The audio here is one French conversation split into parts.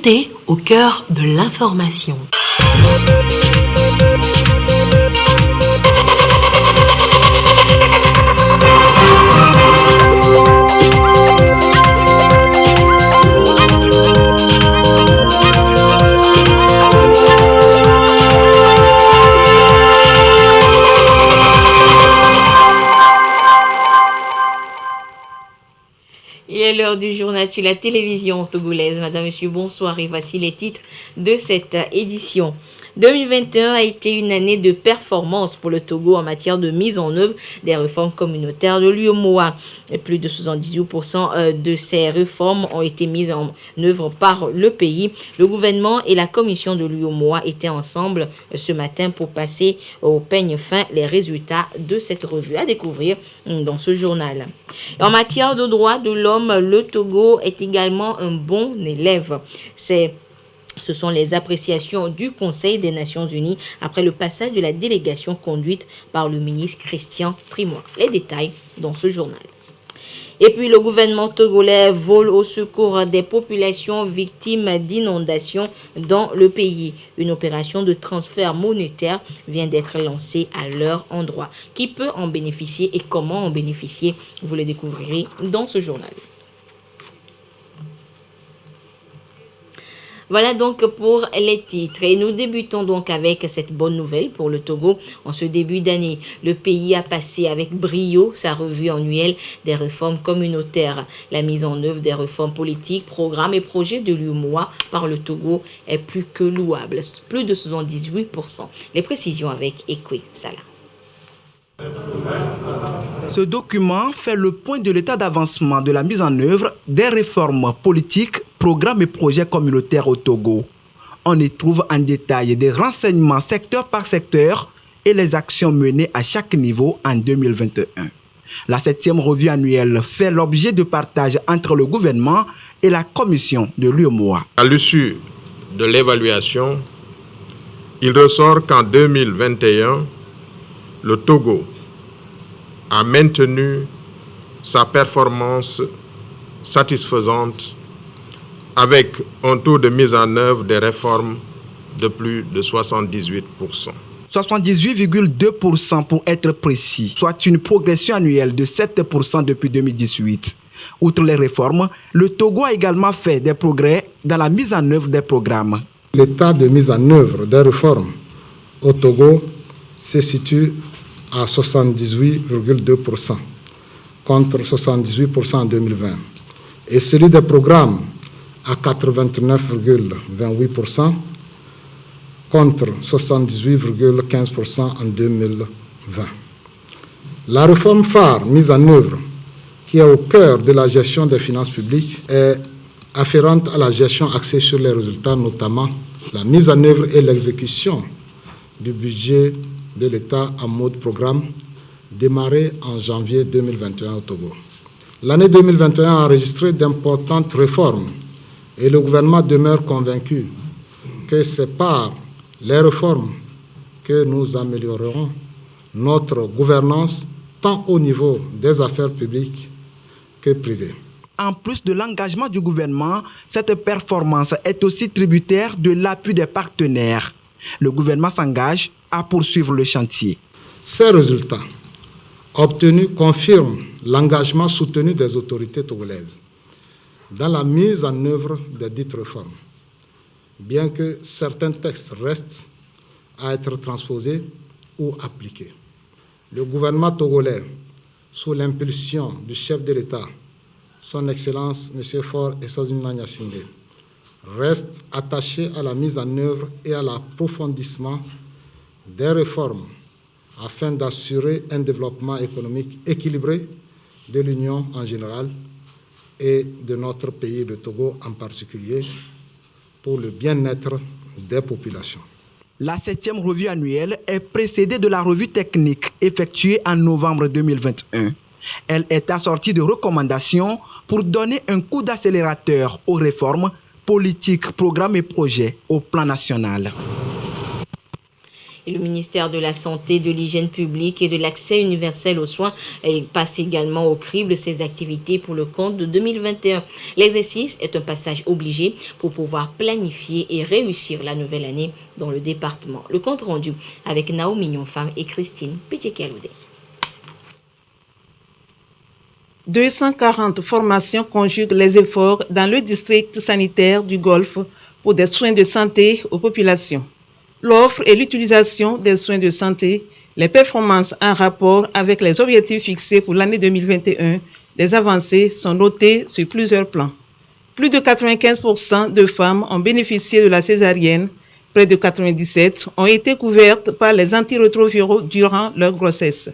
santé au cœur de l'information. Il est l'heure du journal sur la télévision togolaise. Madame, Monsieur, bonsoir et voici les titres de cette édition. 2021 a été une année de performance pour le Togo en matière de mise en œuvre des réformes communautaires de l'UEMOA. Plus de 78% de ces réformes ont été mises en œuvre par le pays. Le gouvernement et la commission de l'UEMOA étaient ensemble ce matin pour passer au peigne fin les résultats de cette revue à découvrir dans ce journal. En matière de droits de l'homme, le Togo est également un bon élève. Ce sont les appréciations du Conseil des Nations Unies après le passage de la délégation conduite par le ministre Christian Trimois. Les détails dans ce journal. Et puis le gouvernement togolais vole au secours des populations victimes d'inondations dans le pays. Une opération de transfert monétaire vient d'être lancée à leur endroit. Qui peut en bénéficier et comment en bénéficier, vous le découvrirez dans ce journal. Voilà donc pour les titres. Et nous débutons donc avec cette bonne nouvelle pour le Togo. En ce début d'année, le pays a passé avec brio sa revue annuelle des réformes communautaires. La mise en œuvre des réformes politiques, programmes et projets de l'UEMOA par le Togo est plus que louable. Plus de 78%. Les précisions avec Ekwe Salah. Ce document fait le point de l'état d'avancement de la mise en œuvre des réformes politiques, programmes et projets communautaires au Togo. On y trouve en détail des renseignements secteur par secteur et les actions menées à chaque niveau en 2021. La 7e revue annuelle fait l'objet de partage entre le gouvernement et la commission de l'UEMOA. À l'issue de l'évaluation, il ressort qu'en 2021, le Togo a maintenu sa performance satisfaisante avec un taux de mise en œuvre des réformes de plus de 78%. 78,2% pour être précis, soit une progression annuelle de 7% depuis 2018. Outre les réformes, le Togo a également fait des progrès dans la mise en œuvre des programmes. L'état de mise en œuvre des réformes au Togo se situe à 78,2% contre 78% en 2020 et celui des programmes à 89,28% contre 78,15% en 2020. La réforme phare mise en œuvre, qui est au cœur de la gestion des finances publiques, est afférente à la gestion axée sur les résultats, notamment la mise en œuvre et l'exécution du budget de l'État en mode programme démarré en janvier 2021 au Togo. L'année 2021 a enregistré d'importantes réformes et le gouvernement demeure convaincu que c'est par les réformes que nous améliorerons notre gouvernance tant au niveau des affaires publiques que privées. En plus de l'engagement du gouvernement, cette performance est aussi tributaire de l'appui des partenaires. Le gouvernement s'engage à poursuivre le chantier. Ces résultats obtenus confirment l'engagement soutenu des autorités togolaises dans la mise en œuvre des dites réformes, bien que certains textes restent à être transposés ou appliqués. Le gouvernement togolais, sous l'impulsion du chef de l'État, son Excellence M. Faure Essouzina Gnassingbé, reste attaché à la mise en œuvre et à l'approfondissement des réformes afin d'assurer un développement économique équilibré de l'Union en général et de notre pays, le Togo en particulier, pour le bien-être des populations. La 7e revue annuelle est précédée de la revue technique effectuée en novembre 2021. Elle est assortie de recommandations pour donner un coup d'accélérateur aux réformes politiques, programmes et projets au plan national. Et le ministère de la Santé, de l'Hygiène publique et de l'Accès universel aux soins passe également au crible ses activités pour le compte de 2021. L'exercice est un passage obligé pour pouvoir planifier et réussir la nouvelle année dans le département. Le compte rendu avec Naomi Nyonfam et Christine Pétché-Kaloudé. 240 formations conjuguent les efforts dans le district sanitaire du Golfe pour des soins de santé aux populations. L'offre et l'utilisation des soins de santé, les performances en rapport avec les objectifs fixés pour l'année 2021, des avancées sont notées sur plusieurs plans. Plus de 95% de femmes ont bénéficié de la césarienne, près de 97 ont été couvertes par les antirétroviraux durant leur grossesse.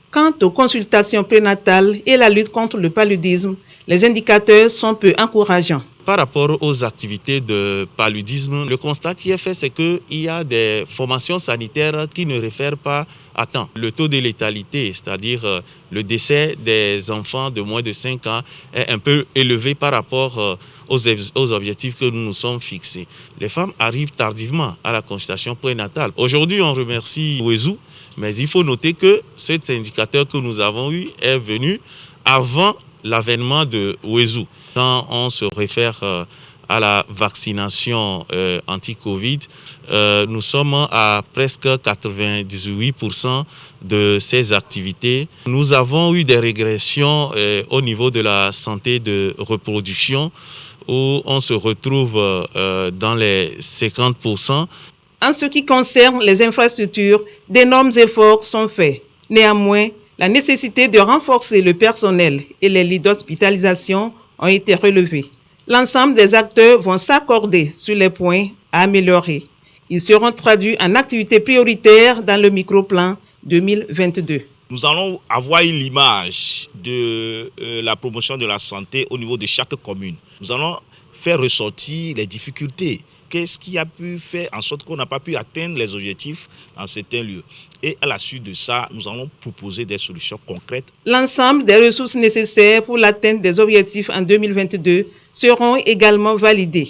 Quant aux consultations prénatales et la lutte contre le paludisme, les indicateurs sont peu encourageants. Par rapport aux activités de paludisme, le constat qui est fait, c'est qu'il y a des formations sanitaires qui ne réfèrent pas à temps. Le taux de létalité, c'est-à-dire le décès des enfants de moins de 5 ans, est un peu élevé par rapport aux objectifs que nous nous sommes fixés. Les femmes arrivent tardivement à la consultation prénatale. Aujourd'hui, on remercie Ouezou, mais il faut noter que cet indicateur que nous avons eu est venu avant l'avènement de Ouezou. Quand on se réfère à la vaccination anti-Covid, nous sommes à presque 98% de ces activités. Nous avons eu des régressions au niveau de la santé de reproduction où on se retrouve dans les 50%. En ce qui concerne les infrastructures, d'énormes efforts sont faits. Néanmoins, la nécessité de renforcer le personnel et les lits d'hospitalisation ont été relevés. L'ensemble des acteurs vont s'accorder sur les points à améliorer. Ils seront traduits en activités prioritaires dans le microplan 2022. Nous allons avoir l'image de la promotion de la santé au niveau de chaque commune. Nous allons faire ressortir les difficultés. Qu'est-ce qui a pu faire en sorte qu'on n'a pas pu atteindre les objectifs dans certains lieux. Et à la suite de ça, nous allons proposer des solutions concrètes. L'ensemble des ressources nécessaires pour l'atteinte des objectifs en 2022 seront également validées.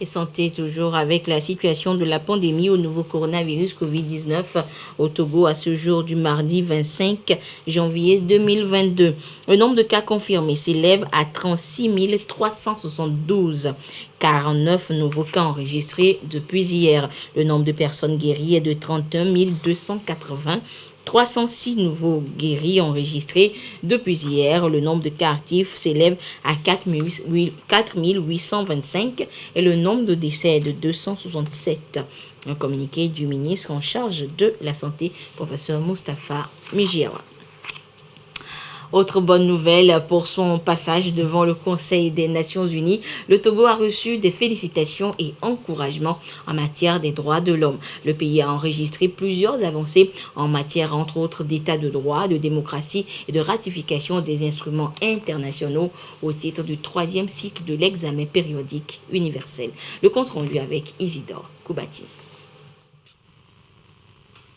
Et santé toujours avec la situation de la pandémie au nouveau coronavirus Covid-19 au Togo à ce jour du mardi 25 janvier 2022. Le nombre de cas confirmés s'élève à 36 372. 49 nouveaux cas enregistrés depuis hier. Le nombre de personnes guéries est de 31 280. 306 nouveaux guéris enregistrés depuis hier. Le nombre de cas actifs s'élève à 4 825 et le nombre de décès est de 267. Un communiqué du ministre en charge de la Santé, professeur Moustapha Mijiawa. Autre bonne nouvelle, pour son passage devant le Conseil des Nations Unies, le Togo a reçu des félicitations et encouragements en matière des droits de l'homme. Le pays a enregistré plusieurs avancées en matière, entre autres, d'état de droit, de démocratie et de ratification des instruments internationaux au titre du 3e cycle de l'examen périodique universel. Le compte rendu avec Isidore Koubati.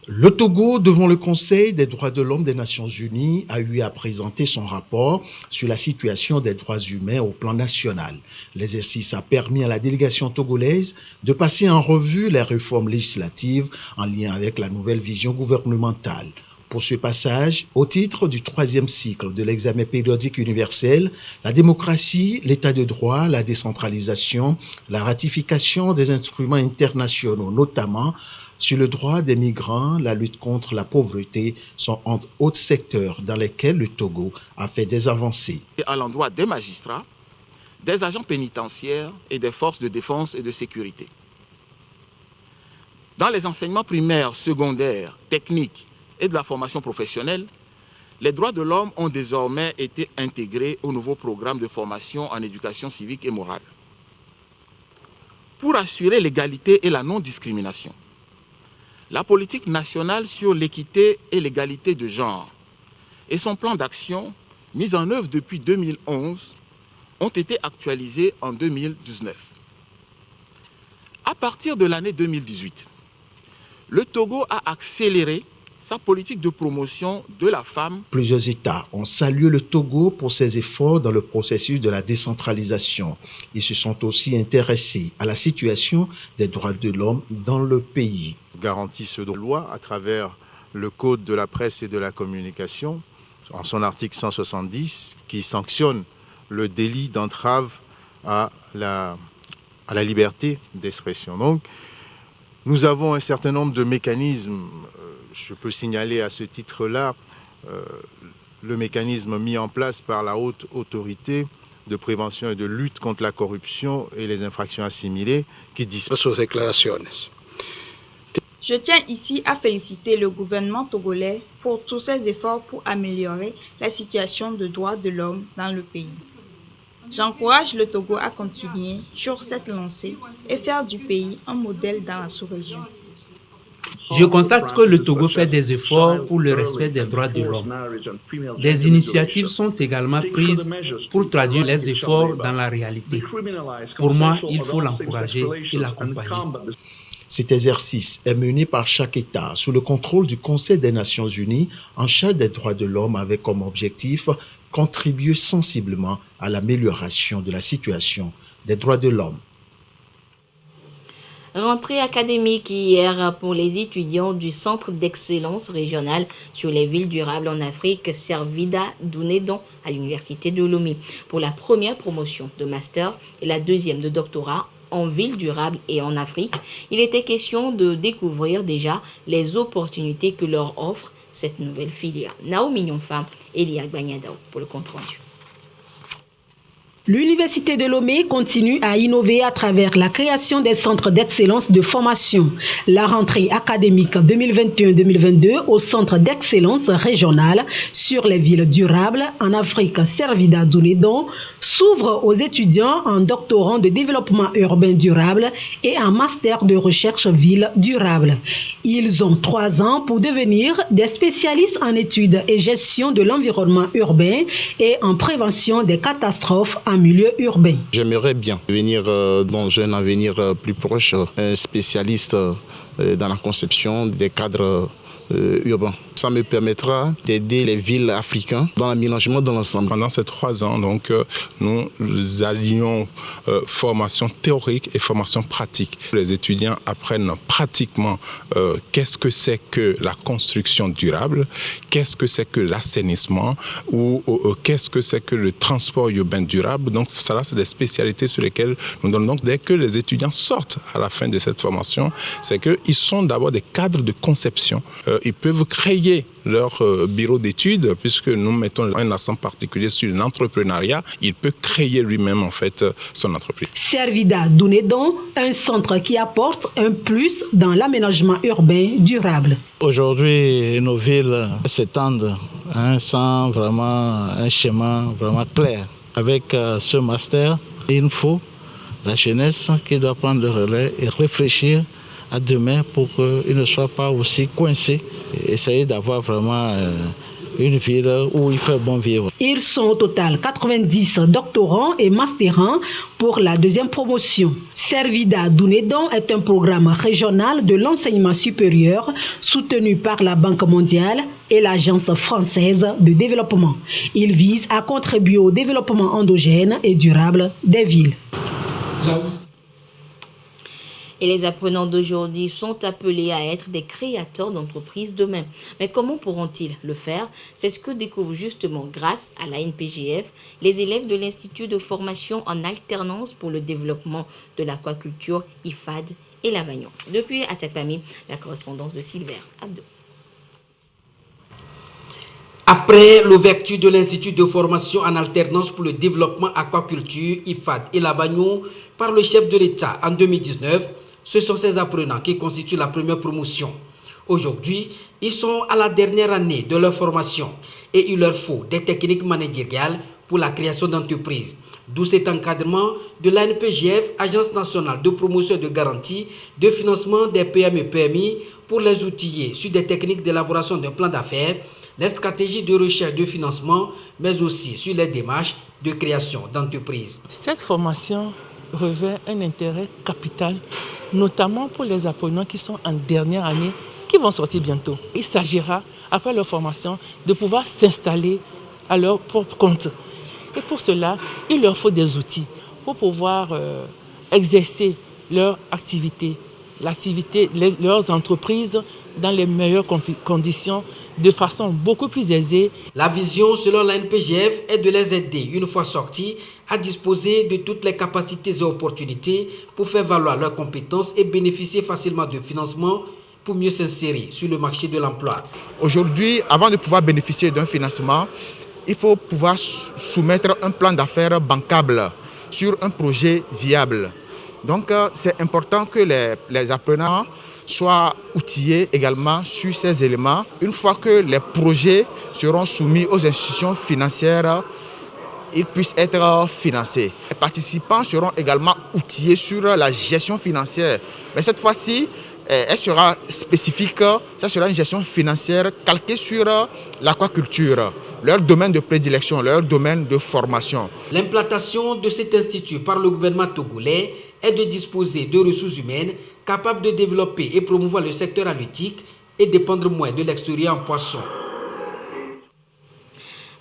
Le Togo, devant le Conseil des droits de l'homme des Nations Unies, a eu à présenter son rapport sur la situation des droits humains au plan national. L'exercice a permis à la délégation togolaise de passer en revue les réformes législatives en lien avec la nouvelle vision gouvernementale. Pour ce passage, au titre du 3e cycle de l'examen périodique universel, la démocratie, l'état de droit, la décentralisation, la ratification des instruments internationaux, notamment sur le droit des migrants, la lutte contre la pauvreté sont entre autres secteurs dans lesquels le Togo a fait des avancées. À l'endroit des magistrats, des agents pénitentiaires et des forces de défense et de sécurité. Dans les enseignements primaires, secondaires, techniques et de la formation professionnelle, les droits de l'homme ont désormais été intégrés au nouveau programme de formation en éducation civique et morale. Pour assurer l'égalité et la non-discrimination, la politique nationale sur l'équité et l'égalité de genre et son plan d'action, mis en œuvre depuis 2011, ont été actualisés en 2019. À partir de l'année 2018, le Togo a accéléré sa politique de promotion de la femme. Plusieurs États ont salué le Togo pour ses efforts dans le processus de la décentralisation. Ils se sont aussi intéressés à la situation des droits de l'homme dans le pays. Garantit ce droit à travers le Code de la presse et de la communication, en son article 170, qui sanctionne le délit d'entrave à la liberté d'expression. Donc, nous avons un certain nombre de mécanismes. Je peux signaler à ce titre-là le mécanisme mis en place par la haute autorité de prévention et de lutte contre la corruption et les infractions assimilées qui dispose aux déclarations. Je tiens ici à féliciter le gouvernement togolais pour tous ses efforts pour améliorer la situation de droits de l'homme dans le pays. J'encourage le Togo à continuer sur cette lancée et faire du pays un modèle dans la sous-région. Je constate que le Togo fait des efforts pour le respect des droits de l'homme. Des initiatives sont également prises pour traduire les efforts dans la réalité. Pour moi, il faut l'encourager et l'accompagner. Cet exercice est mené par chaque État sous le contrôle du Conseil des Nations Unies en charge des droits de l'homme avec comme objectif contribuer sensiblement à l'amélioration de la situation des droits de l'homme. Rentrée académique hier pour les étudiants du Centre d'excellence régional sur les villes durables en Afrique, Servida Dunedon, à l'Université de Lomé, pour la première promotion de master et la deuxième de doctorat en ville durable et en Afrique. Il était question de découvrir déjà les opportunités que leur offre cette nouvelle filière. Naomi Nyonfa et Elia Gbanyadao pour le compte rendu. L'Université de Lomé continue à innover à travers la création des centres d'excellence de formation. La rentrée académique 2021-2022 au centre d'excellence régional sur les villes durables en Afrique, Servida Dunedon, s'ouvre aux étudiants en doctorant de développement urbain durable et en master de recherche ville durable. Ils ont 3 ans pour devenir des spécialistes en études et gestion de l'environnement urbain et en prévention des catastrophes en milieu urbain. J'aimerais bien devenir dans un avenir plus proche un spécialiste dans la conception des cadres urbains. Ça me permettra d'aider les villes africaines dans l'aménagement de l'ensemble. Pendant ces 3 ans, donc, nous allions formation théorique et formation pratique. Les étudiants apprennent pratiquement qu'est-ce que c'est que la construction durable, qu'est-ce que c'est que l'assainissement ou qu'est-ce que c'est que le transport urbain durable. Donc, ça, c'est des spécialités sur lesquelles nous donnons. Donc, dès que les étudiants sortent à la fin de cette formation, c'est qu'ils sont d'abord des cadres de conception. Ils peuvent créer leur bureau d'études, puisque nous mettons un accent particulier sur l'entrepreneuriat, il peut créer lui-même en fait son entreprise. Servida Dunedon, un centre qui apporte un plus dans l'aménagement urbain durable. Aujourd'hui, nos villes s'étendent sans vraiment un schéma vraiment clair. Avec ce master, il nous faut la jeunesse qui doit prendre le relais et réfléchir à demain pour qu'ils ne soient pas aussi coincés. Essayer d'avoir vraiment une ville où il fait bon vivre. Ils sont au total 90 doctorants et masterants pour la deuxième promotion. Servida Dunedon est un programme régional de l'enseignement supérieur soutenu par la Banque mondiale et l'Agence française de développement. Il vise à contribuer au développement endogène et durable des villes. Et les apprenants d'aujourd'hui sont appelés à être des créateurs d'entreprises demain. Mais comment pourront-ils le faire? C'est ce que découvrent justement, grâce à l'ANPGF, les élèves de l'Institut de formation en alternance pour le développement de l'aquaculture IFAD et l'Avagnon. Depuis Atakami, la correspondance de Sylvain Abdo. Après l'ouverture de l'Institut de formation en alternance pour le développement aquaculture IFAD et l'Avagnon par le chef de l'État en 2019, ce sont ces apprenants qui constituent la première promotion. Aujourd'hui, ils sont à la dernière année de leur formation et il leur faut des techniques managériales pour la création d'entreprises. D'où cet encadrement de l'ANPGF, Agence nationale de promotion et de garantie de financement des PME-PMI pour les outiller sur des techniques d'élaboration d'un plan d'affaires, les stratégies de recherche de financement, mais aussi sur les démarches de création d'entreprises. Cette formation revêt un intérêt capital, notamment pour les apprenants qui sont en dernière année qui vont sortir bientôt. Il s'agira, après leur formation, de pouvoir s'installer à leur propre compte. Et pour cela, il leur faut des outils pour pouvoir exercer leur activité, leurs entreprises dans les meilleures conditions, de façon beaucoup plus aisée. La vision, selon l'ANPGF, est de les aider, une fois sortis, à disposer de toutes les capacités et opportunités pour faire valoir leurs compétences et bénéficier facilement de financement pour mieux s'insérer sur le marché de l'emploi. Aujourd'hui, avant de pouvoir bénéficier d'un financement, il faut pouvoir soumettre un plan d'affaires bancable sur un projet viable. Donc, c'est important que les apprenants soient outillés également sur ces éléments. Une fois que les projets seront soumis aux institutions financières, ils puissent être financés. Les participants seront également outillés sur la gestion financière. Mais cette fois-ci, elle sera spécifique, ça sera une gestion financière calquée sur l'aquaculture, leur domaine de prédilection, leur domaine de formation. L'implantation de cet institut par le gouvernement togolais est de disposer de ressources humaines capables de développer et promouvoir le secteur halieutique et dépendre moins de l'extérieur en poissons.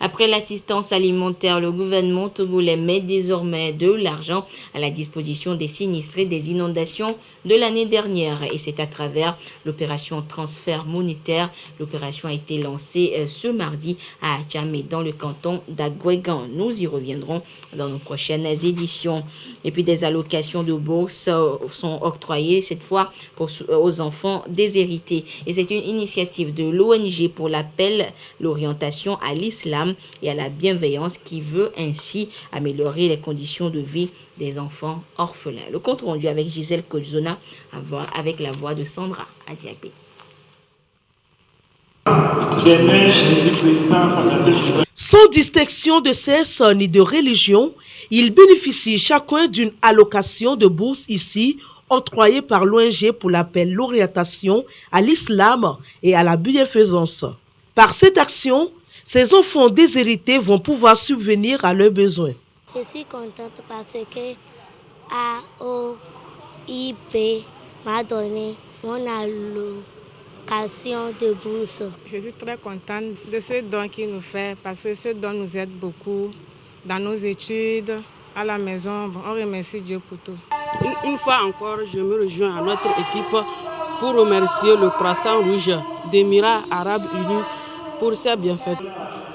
Après l'assistance alimentaire, le gouvernement togolais met désormais de l'argent à la disposition des sinistrés des inondations de l'année dernière. Et c'est à travers l'opération transfert monétaire. L'opération a été lancée ce mardi à Adjamé, dans le canton d'Agouegan. Nous y reviendrons dans nos prochaines éditions. Et puis des allocations de bourse sont octroyées cette fois aux enfants déshérités. Et c'est une initiative de l'ONG pour l'appel, l'orientation à l'islam et à la bienveillance qui veut ainsi améliorer les conditions de vie des enfants orphelins. Le compte rendu avec Gisèle Kozona, avec la voix de Sandra Adiagbé. Sans distinction de sexe ni de religion, ils bénéficient chacun d'une allocation de bourse ici octroyée par l'ONG pour l'appel l'orientation à l'islam et à la bienfaisance. Par cette action, ces enfants déshérités vont pouvoir subvenir à leurs besoins. Je suis contente parce que AOIB m'a donné mon allocation de bourse. Je suis très contente de ce don qu'il nous fait parce que ce don nous aide beaucoup dans nos études, à la maison. On remercie Dieu pour tout. Une fois encore, je me rejoins à notre équipe pour remercier le Croissant Rouge d'Émirats Arabes Unis pour ses bienfaits.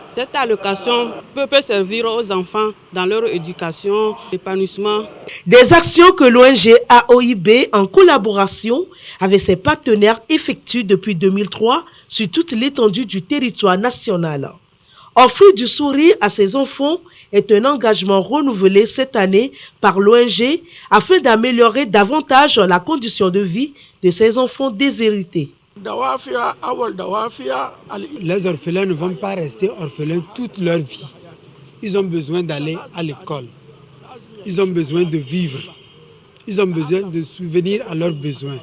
Cette allocation peut servir aux enfants dans leur éducation, épanouissement. Des actions que l'ONG AOIB, en collaboration avec ses partenaires, effectue depuis 2003 sur toute l'étendue du territoire national. Offrir du sourire à ces enfants est un engagement renouvelé cette année par l'ONG afin d'améliorer davantage la condition de vie de ces enfants déshérités. Les orphelins ne vont pas rester orphelins toute leur vie. Ils ont besoin d'aller à l'école. Ils ont besoin de vivre. Ils ont besoin de subvenir à leurs besoins.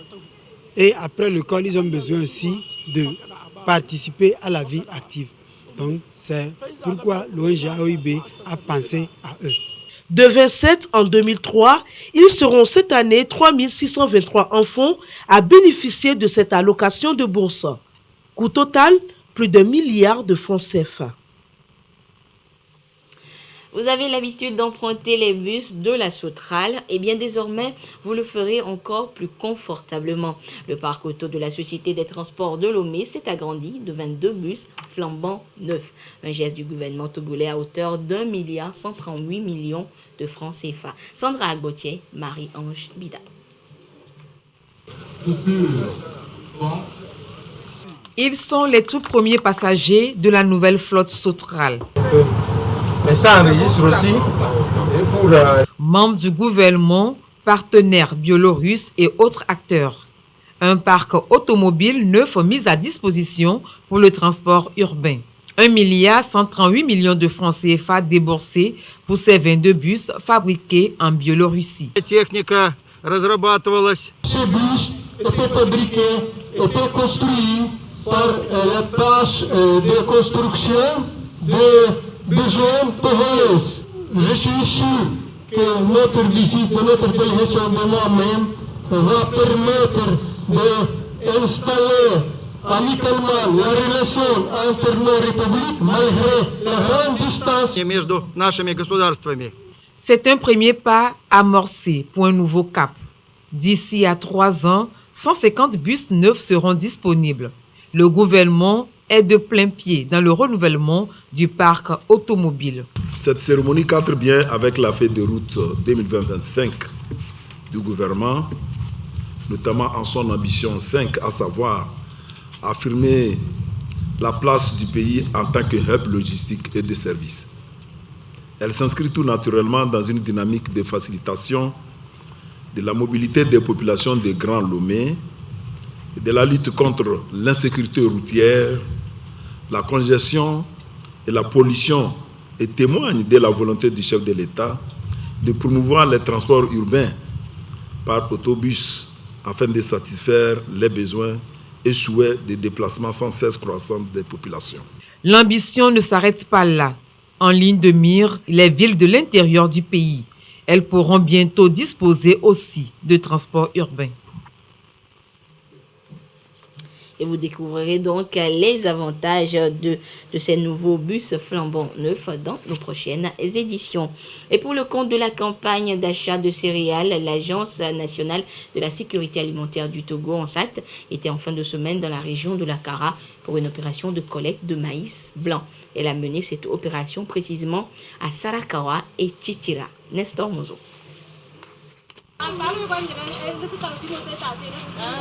Et après l'école, ils ont besoin aussi de participer à la vie active. Donc c'est pourquoi l'ONG AOIB a pensé à eux. De 27 en 2003, ils seront cette année 3623 enfants à bénéficier de cette allocation de bourse. Coût total, plus d'1 milliard de francs CFA. Vous avez l'habitude d'emprunter les bus de la Sotrale, et bien désormais, vous le ferez encore plus confortablement. Le parc auto de la Société des Transports de Lomé s'est agrandi de 22 bus flambant neufs. Un geste du gouvernement togolais à hauteur d'1,138 milliard de francs CFA. Sandra Agbotier, Marie-Ange Bida. Ils sont les tout premiers passagers de la nouvelle flotte Sotrale. Mais ça enregistre aussi pour... Membres du gouvernement, partenaires biélorusses et autres acteurs. Un parc automobile neuf mis à disposition pour le transport urbain. 1,138 milliard de francs CFA déboursés pour ces 22 bus fabriqués en Biélorussie. Ces bus étaient fabriqués, étaient construits par la tâche de construction de besoin togolais. Je suis sûr que notre visite, notre délégation de moi-même va permettre d'installer amicalement la relation entre nos républiques malgré la grande distance. C'est un premier pas amorcé pour un nouveau cap. D'ici à 3 ans, 150 bus neufs seront disponibles. Le gouvernement est de plein pied dans le renouvellement du parc automobile. Cette cérémonie cadre bien avec la feuille de route 2020-2025 du gouvernement, notamment en son ambition 5, à savoir affirmer la place du pays en tant que hub logistique et de services. Elle s'inscrit tout naturellement dans une dynamique de facilitation de la mobilité des populations des Grands Lomé, et de la lutte contre l'insécurité routière, la congestion et la pollution, et témoigne de la volonté du chef de l'État de promouvoir les transports urbains par autobus afin de satisfaire les besoins et souhaits de déplacements sans cesse croissants des populations. L'ambition ne s'arrête pas là. En ligne de mire, les villes de l'intérieur du pays. Elles pourront bientôt disposer aussi de transports urbains. Et vous découvrirez donc les avantages de ces nouveaux bus flambant neufs dans nos prochaines éditions. Et pour le compte de la campagne d'achat de céréales, l'Agence nationale de la sécurité alimentaire du Togo, ANSAT, était en fin de semaine dans la région de la Kara pour une opération de collecte de maïs blanc. Elle a mené cette opération précisément à Sarakawa et Chichira. Nestor Mozo.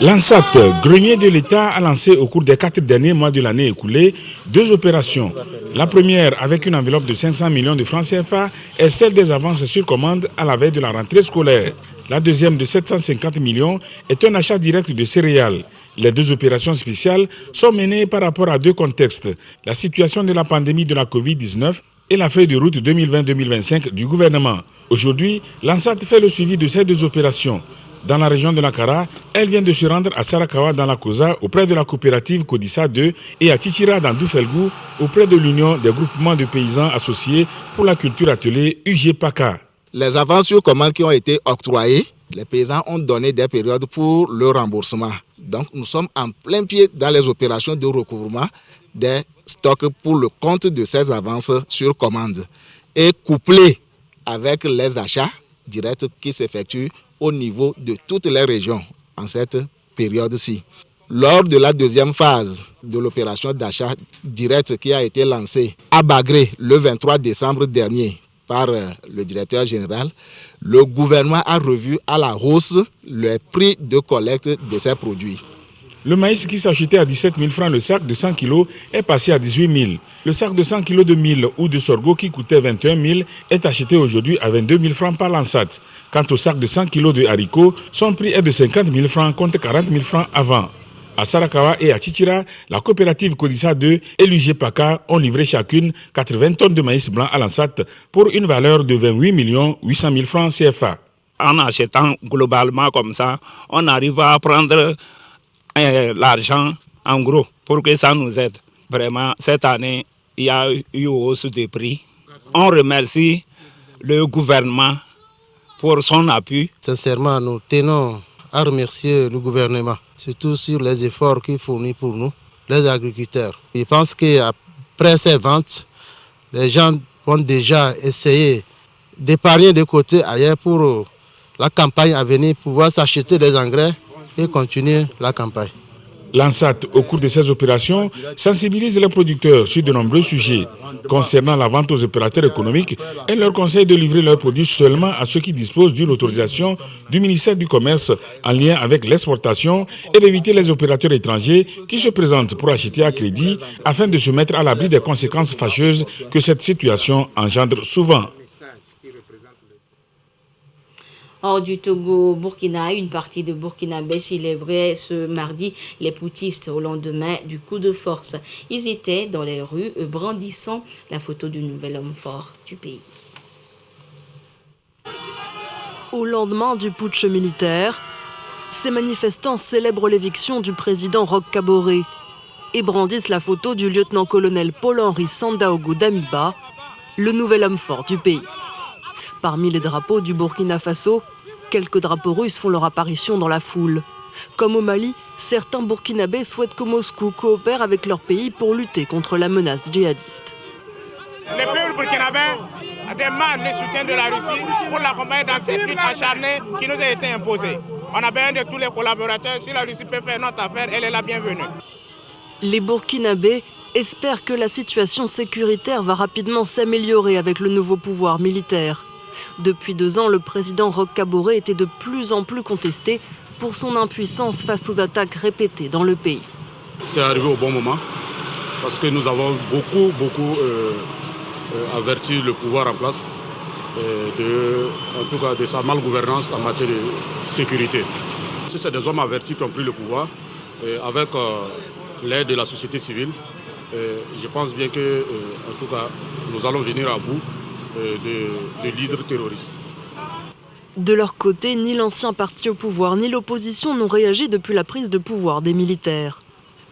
L'ANSAT, grenier de l'État, a lancé au cours des 4 derniers mois de l'année écoulée 2 opérations. La première, avec une enveloppe de 500 millions de francs CFA, est celle des avances sur commande à la veille de la rentrée scolaire. La deuxième, de 750 millions, est un achat direct de céréales. Les 2 opérations spéciales sont menées par rapport à 2 contextes, la situation de la pandémie de la Covid-19 et la feuille de route 2020-2025 du gouvernement. Aujourd'hui, l'ANSAT fait le suivi de ces 2 opérations. Dans la région de la Kara, elle vient de se rendre à Sarakawa dans la Kosa auprès de la coopérative Kodissa 2 et à Tichira dans Doufelgou auprès de l'Union des groupements de paysans associés pour la culture atelier UGPACA. Les avances sur commande qui ont été octroyées, les paysans ont donné des périodes pour le remboursement. Donc nous sommes en plein pied dans les opérations de recouvrement des stocks pour le compte de ces avances sur commande et couplé avec les achats directs qui s'effectuent au niveau de toutes les régions en cette période-ci. Lors de la deuxième phase de l'opération d'achat direct qui a été lancée à Bagré le 23 décembre dernier par le directeur général, le gouvernement a revu à la hausse le prix de collecte de ces produits. Le maïs qui s'achetait à 17 000 francs le sac de 100 kg est passé à 18 000. Le sac de 100 kg de mil ou de sorgho qui coûtait 21 000 est acheté aujourd'hui à 22 000 francs par l'ANSAT. Quant au sac de 100 kg de haricots, son prix est de 50 000 francs contre 40 000 francs avant. À Sarakawa et à Chichira, la coopérative Kodissa 2 et l'UGPACA ont livré chacune 80 tonnes de maïs blanc à l'ANSAT pour une valeur de 28 800 000 francs CFA. En achetant globalement comme ça, on arrive à prendre l'argent en gros pour que ça nous aide. Vraiment, cette année, il y a eu hausse de prix. On remercie le gouvernement pour son appui. Sincèrement, nous tenons à remercier le gouvernement, surtout sur les efforts qu'il fournit pour nous, les agriculteurs. Je pense qu'après ces ventes, les gens vont déjà essayer d'épargner de côté ailleurs pour la campagne à venir, pouvoir s'acheter des engrais et continuer la campagne. L'ANSAT, au cours de ces opérations, sensibilise les producteurs sur de nombreux sujets. Concernant la vente aux opérateurs économiques, elle leur conseille de livrer leurs produits seulement à ceux qui disposent d'une autorisation du ministère du Commerce en lien avec l'exportation et d'éviter les opérateurs étrangers qui se présentent pour acheter à crédit afin de se mettre à l'abri des conséquences fâcheuses que cette situation engendre souvent. Hors du Togo, Burkina, une partie de Burkinabé célébrait ce mardi les poutistes au lendemain du coup de force. Ils étaient dans les rues brandissant la photo du nouvel homme fort du pays. Au lendemain du putsch militaire, ces manifestants célèbrent l'éviction du président Roch Kaboré et brandissent la photo du lieutenant-colonel Paul-Henri Sandaogo Damiba, le nouvel homme fort du pays. Parmi les drapeaux du Burkina Faso, quelques drapeaux russes font leur apparition dans la foule. Comme au Mali, certains Burkinabés souhaitent que Moscou coopère avec leur pays pour lutter contre la menace djihadiste. Le peuple burkinabé demande le soutien de la Russie pour l'accompagner dans cette lutte acharnée qui nous a été imposée. On a besoin de tous les collaborateurs. Si la Russie peut faire notre affaire, elle est la bienvenue. Les Burkinabés espèrent que la situation sécuritaire va rapidement s'améliorer avec le nouveau pouvoir militaire. Depuis 2 ans, le président Roch Kaboré était de plus en plus contesté pour son impuissance face aux attaques répétées dans le pays. C'est arrivé au bon moment parce que nous avons beaucoup averti le pouvoir en place en tout cas de sa malgouvernance en matière de sécurité. Si c'est des hommes avertis qui ont pris le pouvoir, avec l'aide de la société civile, je pense bien que en tout cas, nous allons venir à bout de leaders terroristes. De leur côté, ni l'ancien parti au pouvoir ni l'opposition n'ont réagi depuis la prise de pouvoir des militaires.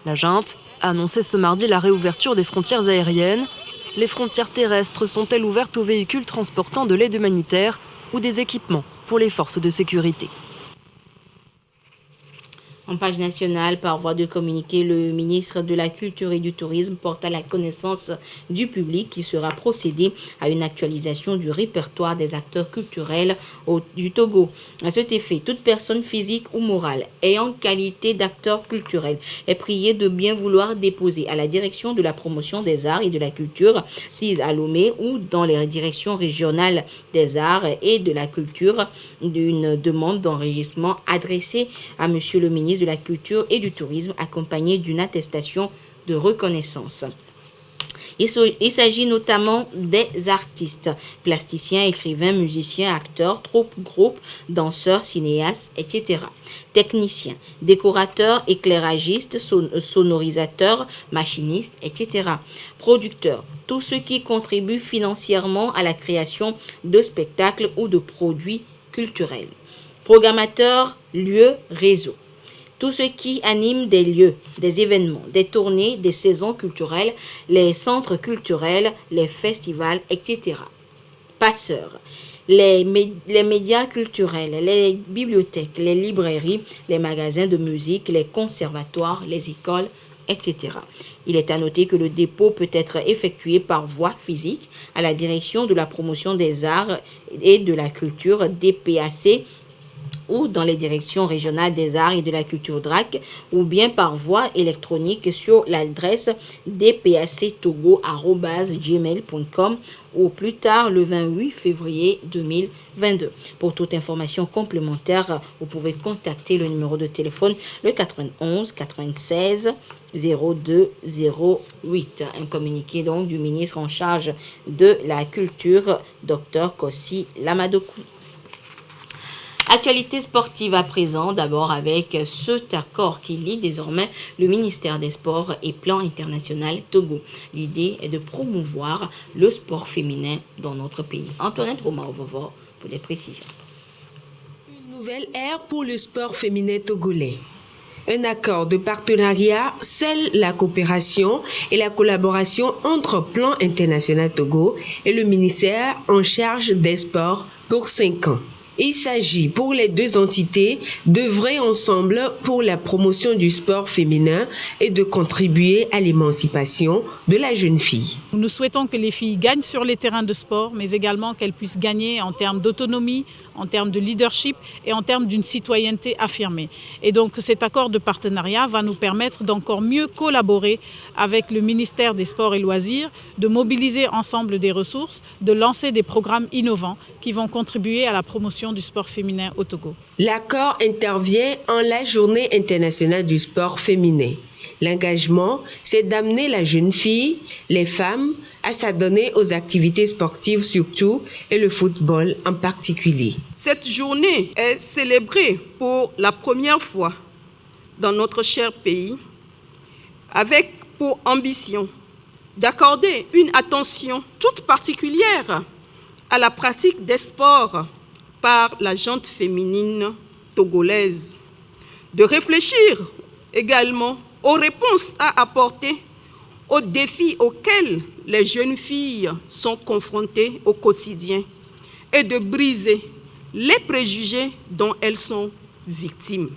La junte a annoncé ce mardi la réouverture des frontières aériennes. Les frontières terrestres sont-elles ouvertes aux véhicules transportant de l'aide humanitaire ou des équipements pour les forces de sécurité? En page nationale, par voie de communiqué, le ministre de la Culture et du Tourisme porte à la connaissance du public qu'il sera procédé à une actualisation du répertoire des acteurs culturels du Togo. À cet effet, toute personne physique ou morale ayant qualité d'acteur culturel est priée de bien vouloir déposer à la direction de la promotion des arts et de la culture, SIS à Lomé, ou dans les directions régionales des arts et de la culture, d'une demande d'enregistrement adressée à Monsieur le ministre de la Culture et du Tourisme, accompagnée d'une attestation de reconnaissance. Il s'agit notamment des artistes, plasticiens, écrivains, musiciens, acteurs, troupes, groupes, danseurs, cinéastes, etc. Techniciens, décorateurs, éclairagistes, sonorisateurs, machinistes, etc. Producteurs, tous ceux qui contribuent financièrement à la création de spectacles ou de produits culturels. Programmateurs, lieux, réseaux. Tous ceux qui animent des lieux, des événements, des tournées, des saisons culturelles, les centres culturels, les festivals, etc. Passeurs, les médias culturels, les bibliothèques, les librairies, les magasins de musique, les conservatoires, les écoles, etc. Il est à noter que le dépôt peut être effectué par voie physique à la direction de la promotion des arts et de la culture DPAC, ou dans les directions régionales des arts et de la culture DRAC, ou bien par voie électronique sur l'adresse dpactogo@gmail.com ou plus tard le 28 février 2022. Pour toute information complémentaire, vous pouvez contacter le numéro de téléphone le 91 96 0208. Un communiqué donc du ministre en charge de la culture, Dr Kossi Lamadokou. Actualité sportive à présent, d'abord avec cet accord qui lie désormais le ministère des Sports et Plan International Togo. L'idée est de promouvoir le sport féminin dans notre pays. Antoinette Romain-Ovovor pour des précisions. Une nouvelle ère pour le sport féminin togolais. Un accord de partenariat scelle la coopération et la collaboration entre Plan International Togo et le ministère en charge des sports pour 5 ans. Il s'agit pour les deux entités d'œuvrer ensemble pour la promotion du sport féminin et de contribuer à l'émancipation de la jeune fille. Nous souhaitons que les filles gagnent sur les terrains de sport, mais également qu'elles puissent gagner en termes d'autonomie, en termes de leadership et en termes d'une citoyenneté affirmée. Et donc cet accord de partenariat va nous permettre d'encore mieux collaborer avec le ministère des Sports et Loisirs, de mobiliser ensemble des ressources, de lancer des programmes innovants qui vont contribuer à la promotion du sport féminin au Togo. L'accord intervient en la Journée internationale du sport féminin. L'engagement, c'est d'amener la jeune fille, les femmes, à s'adonner aux activités sportives surtout et le football en particulier. Cette journée est célébrée pour la première fois dans notre cher pays avec pour ambition d'accorder une attention toute particulière à la pratique des sports par la gente féminine togolaise, de réfléchir également aux réponses à apporter aux défis auxquels les jeunes filles sont confrontées au quotidien et de briser les préjugés dont elles sont victimes.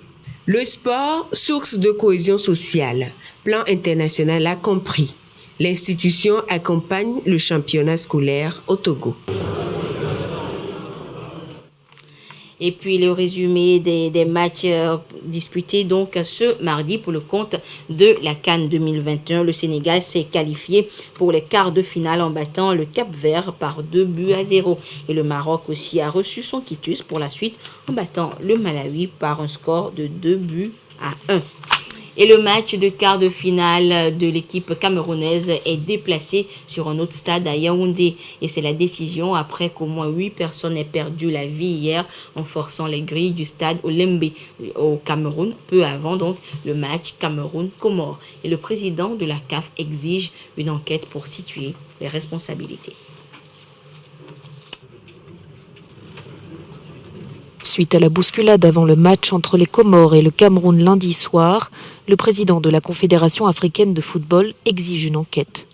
Le sport, source de cohésion sociale. Plan international a compris. L'institution accompagne le championnat scolaire au Togo. Et puis le résumé des matchs disputés donc ce mardi pour le compte de la CAN 2021. Le Sénégal s'est qualifié pour les quarts de finale en battant le Cap-Vert par 2-0. Et le Maroc aussi a reçu son quitus pour la suite en battant le Malawi par un score de 2-1. Et le match de quart de finale de l'équipe camerounaise est déplacé sur un autre stade à Yaoundé. Et c'est la décision après qu'au moins 8 personnes aient perdu la vie hier en forçant les grilles du stade Olembe au Cameroun, peu avant donc le match Cameroun-Comores. Et le président de la CAF exige une enquête pour situer les responsabilités. Suite à la bousculade avant le match entre les Comores et le Cameroun lundi soir, le président de la Confédération africaine de football exige une enquête.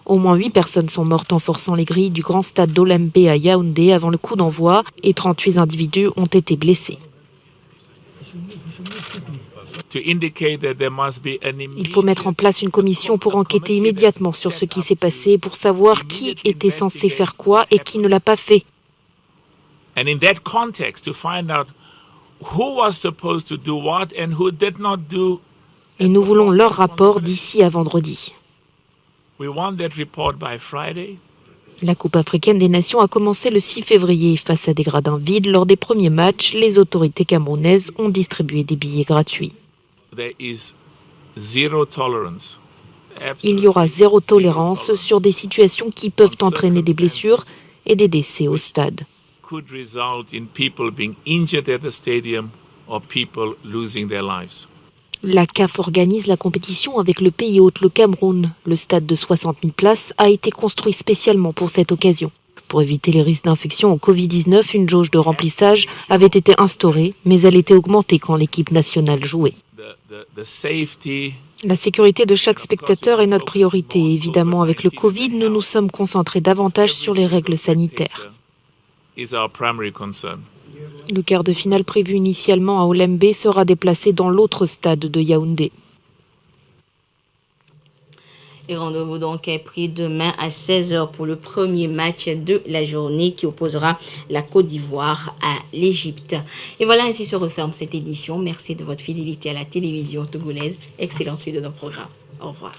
Au moins 8 personnes sont mortes en forçant les grilles du grand stade d'Olembe à Yaoundé avant le coup d'envoi et 38 individus ont été blessés. Il faut mettre en place une commission pour enquêter immédiatement sur ce qui s'est passé, pour savoir qui était censé faire quoi et qui ne l'a pas fait. And in that context, to find out who was supposed to do what and who did not do. Et nous voulons leur rapport d'ici à vendredi. We want that report by Friday. La Coupe africaine des Nations a commencé le 6 février. Face à des gradins vides lors des premiers matchs, les autorités camerounaises ont distribué des billets gratuits. There is zero tolerance. Il y aura zéro tolérance sur des situations qui peuvent entraîner des blessures et des décès au stade. Could result in people being injured at the stadium or people losing their lives. La CAF organise la compétition avec le pays hôte, le Cameroun. Le stade de 60 000 places a été construit spécialement pour cette occasion. Pour éviter les risques d'infection au Covid-19, une jauge de remplissage avait été instaurée, mais elle était augmentée quand l'équipe nationale jouait. La sécurité de chaque spectateur est notre priorité. Évidemment, avec le Covid, nous nous sommes concentrés davantage sur les règles sanitaires. Le quart de finale prévu initialement à Olembe sera déplacé dans l'autre stade de Yaoundé. Et rendez-vous donc est pris demain à 16h pour le premier match de la journée qui opposera la Côte d'Ivoire à l'Égypte. Et voilà, ainsi se referme cette édition. Merci de votre fidélité à la télévision togolaise. Excellente suite de nos programmes. Au revoir.